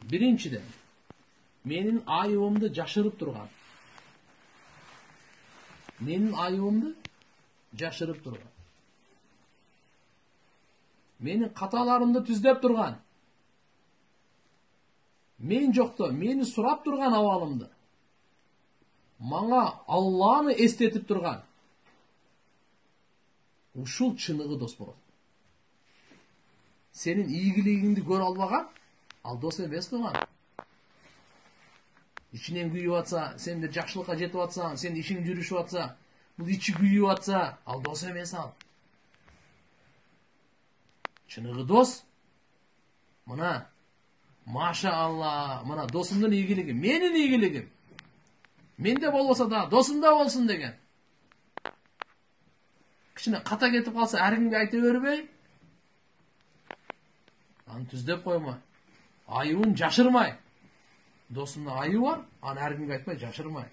Биринчиден, менин айыбымды жашырып турган. Менин айыбымды жашырып турган. Менин каталарымды түздөп турган. Мен жокто, мени сурап турган абалымды. Мага Алланы эстетип турган. Ушул чыныгы дос болот. Сенин ийгилигиңди көрө албаган, ал дос эмес туган. İçinden kuyup atsa, sen de жақшылыққа жетіп атсаң, sen işin жүрүшүп атса, бұл içi kuyup atsa, ал дос эмес ал. Чыныгы дос, мына, маша Алла, мына досумдун ийгилиги, менин ийгилигим. Менде болбосо да, досумда болсун деген. Кичине ката кетип калса, ар кимге айта бербей, аны түздөп коймой, айыбын жашырмай. Досумда айы бар, аны ар кимге айтпай жашырмай.